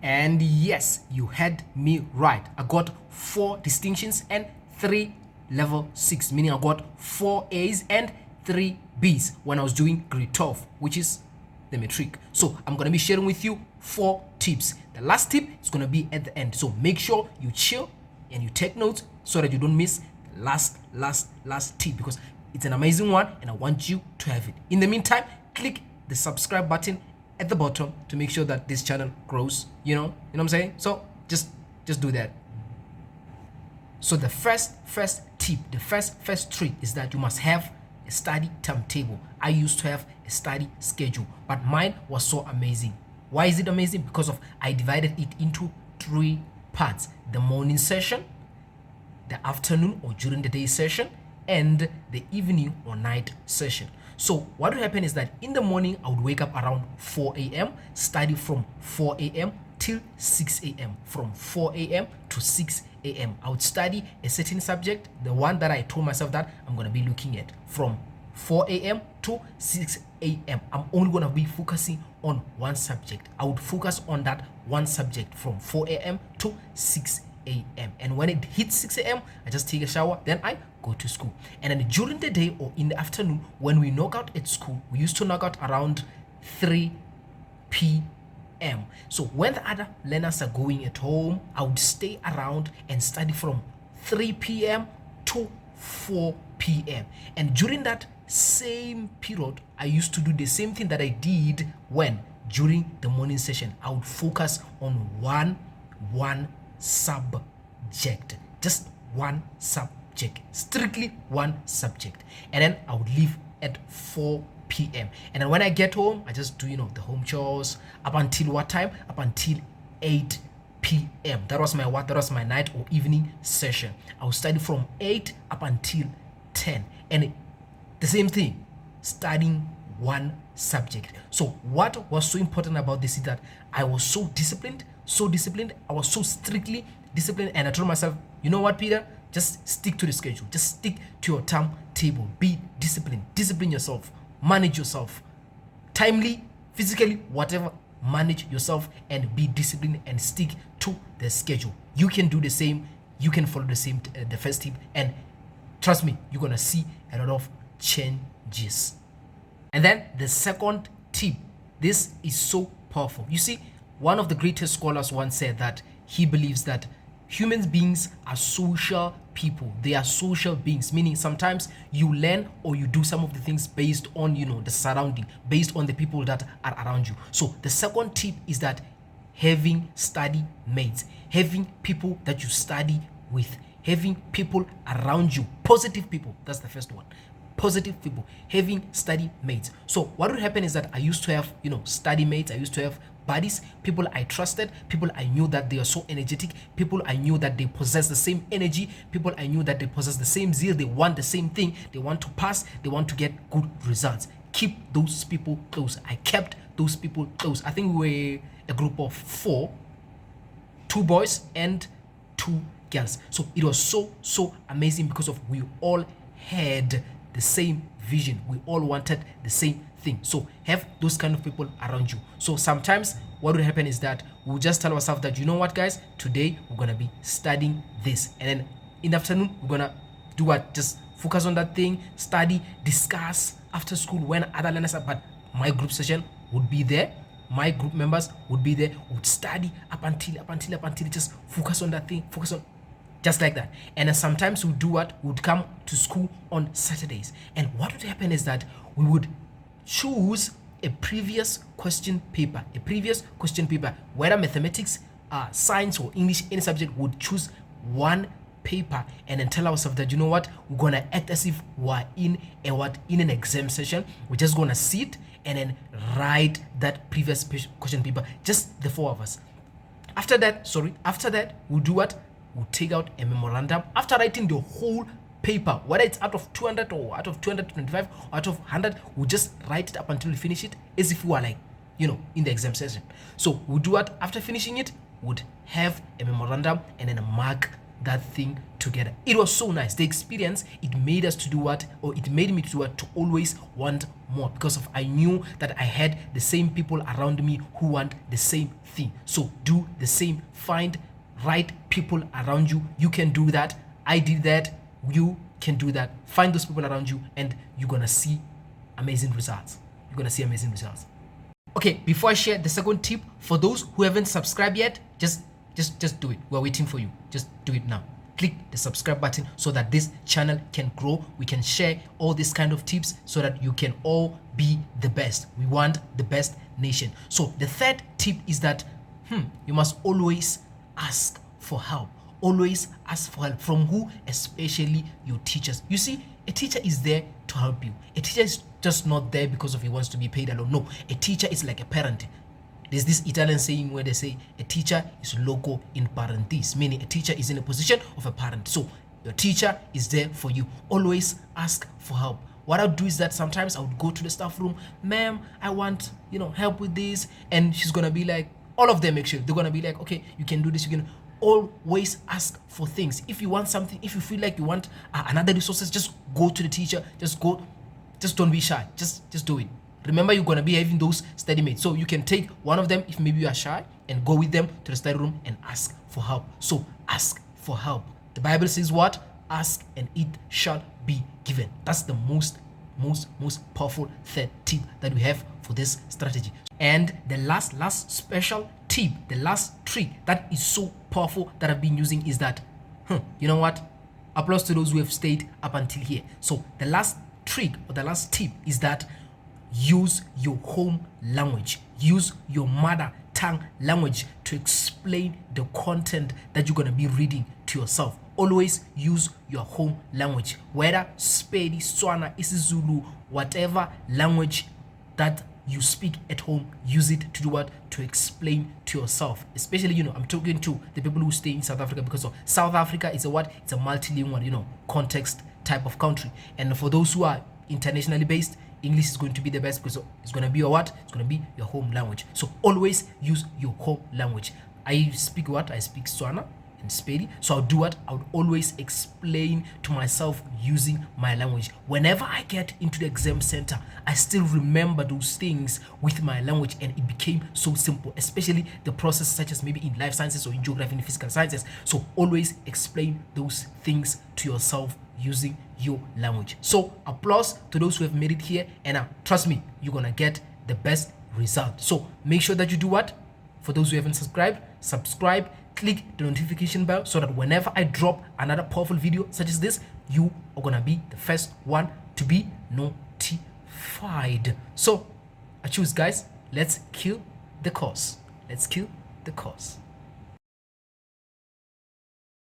And yes, you heard me right. I got 4 distinctions and 3 level 6, meaning I got 4 A's and 3 B's when I was doing grade 12, which is the metric. So I'm going to be sharing with you 4 tips. The last tip is going to be at the end. So make sure you chill and you take notes so that you don't miss the last tip, because it's an amazing one and I want you to have it. In the meantime, click the subscribe button at the bottom to make sure that this channel grows, you know what I'm saying? So just do that. So the first tip, the first trick is that you must have a study timetable. I used to have a study schedule, but mine was so amazing. Why is it amazing? Because of I divided it into 3 parts: the morning session, the afternoon or during the day session, and the evening or night session. So what would happen is that in the morning I would wake up around 4 a.m., study from 4 a.m. till 6 a.m. From 4 a.m. to 6 a.m. I would study a certain subject, the one that I told myself that I'm going to be looking at from 4 a.m. to 6 a.m. I'm only going to be focusing on one subject. I would focus on that one subject from 4 a.m. to 6 a.m. And when it hits 6 a.m., I just take a shower, then I go to school. And then during the day or in the afternoon, when we knock out at school, we used to knock out around 3 p.m. So when the other learners are going at home, I would stay around and study from 3 p.m. to 4 p.m. And during that same period, I used to do the same thing that I did during the morning session. I would focus on one subject, just one subject, strictly one subject, and then I would leave at 4 p.m. and then when I get home, I just do the home chores up until what time? Up until 8 p.m. That was my night or evening session. I would study from 8 up until 10, and the same thing, studying one subject. So what was so important about this is that I was so disciplined. I was so strictly disciplined, and I told myself, you know what, Peter, just stick to the schedule, just stick to your timetable, be disciplined, discipline yourself, manage yourself, timely, physically, whatever, manage yourself and be disciplined and stick to the schedule. You can do the same, you can follow the same, the first tip, and trust me, you're gonna see a lot of changes. And then the second tip, this is so powerful. You see, one of the greatest scholars once said that he believes that human beings are social people. They are social beings, meaning sometimes you learn or you do some of the things based on the surrounding, based on the people that are around you. So the second tip is that having study mates, having people that you study with, having people around you, positive people. That's the first one. Positive people, having study mates. So what would happen is that I used to have study mates. I used to have buddies, people I trusted, people I knew that they are so energetic, people I knew that they possess the same energy, people I knew that they possess the same zeal, they want the same thing, they want to pass, they want to get good results. Keep those people close. I kept those people close. I think we were a group of 4, 2 boys and 2 girls. So it was so amazing because of we all had the same vision. We all wanted the same thing. So have those kind of people around you. So sometimes what will happen is that we'll just tell ourselves that, you know what, guys, today we're gonna be studying this, and then in the afternoon we're gonna do what? Just focus on that thing, study, discuss after school when other learners are. But my group session would be there, my group members would be there, would study up until just focus on that thing, focus on just like that. And then sometimes we do what? We would come to school on Saturdays, and what would happen is that we would choose a previous question paper, whether mathematics, science or English, any subject. Would choose one paper and then tell ourselves that, you know what, we're gonna act as if we're in an exam session. We're just gonna sit and then write that previous question paper, just the 4 of us. After that, we'll do what? We'll take out a memorandum after writing the whole paper, whether it's out of 200 or out of 225 or out of 100. We'll just write it up until we finish it, as if we were in the exam session. So we'll do what? After finishing it, would have a memorandum and then mark that thing together. It was so nice. The experience, it made us to do what, or it made me to do what, to always want more, because of I knew that I had the same people around me who want the same thing. So do the same. Find right people around you. You can do that. I did that. You can do that. Find those people around you, and you're gonna see amazing results. You're gonna see amazing results. Okay, before I share the second tip, for those who haven't subscribed yet, just do it. We're waiting for you. Just do it now. Click the subscribe button so that this channel can grow. We can share all these kind of tips so that you can all be the best. We want the best nation. So the third tip is that you must always ask for help. Always ask for help. From who? Especially your teachers. You see, a teacher is there to help you. A teacher is just not there because of he wants to be paid alone. No, a teacher is like a parent. There's this Italian saying where they say a teacher is loco in parentis, meaning a teacher is in a position of a parent. So your teacher is there for you. Always ask for help. What I'll do is that sometimes I would go to the staff room, ma'am, I want, help with this. And she's going to be like, all of them actually, they're going to be like, okay, you can do this. You can always ask for things. If you want something, if you feel like you want another resources, just go to the teacher. Just don't be shy. Just do it. Remember, you're going to be having those study mates. So you can take one of them if maybe you are shy and go with them to the study room and ask for help. So ask for help. The Bible says what? Ask and it shall be given. That's the most powerful third tip that we have for this strategy. And the last special tip, the last trick that is so powerful that I've been using is that, you know what? Applause to those who have stayed up until here. So the last trick or the last tip is that use your home language. Use your mother tongue language to explain the content that you're going to be reading to yourself. Always use your home language, whether Spedi, Swana, isiZulu, whatever language that you speak at home, use it to do what? To explain to yourself. Especially, I'm talking to the people who stay in South Africa, because of South Africa is it's a multilingual, context type of country. And for those who are internationally based, English is going to be the best because it's going to be your what? It's going to be your home language. So always use your home language. I speak what? I speak Swana and Spedi. So I'll do what? I would always explain to myself using my language. Whenever I get into the exam center, I still remember those things with my language, and it became so simple, especially the process such as maybe in life sciences or in geography and physical sciences. So always explain those things to yourself using your language. So applause to those who have made it here, and trust me, you're gonna get the best result. So make sure that you do what? For those who haven't subscribe, click the notification bell so that whenever I drop another powerful video such as this, you are gonna be the first one to be notified. So I choose, guys, let's kill the course.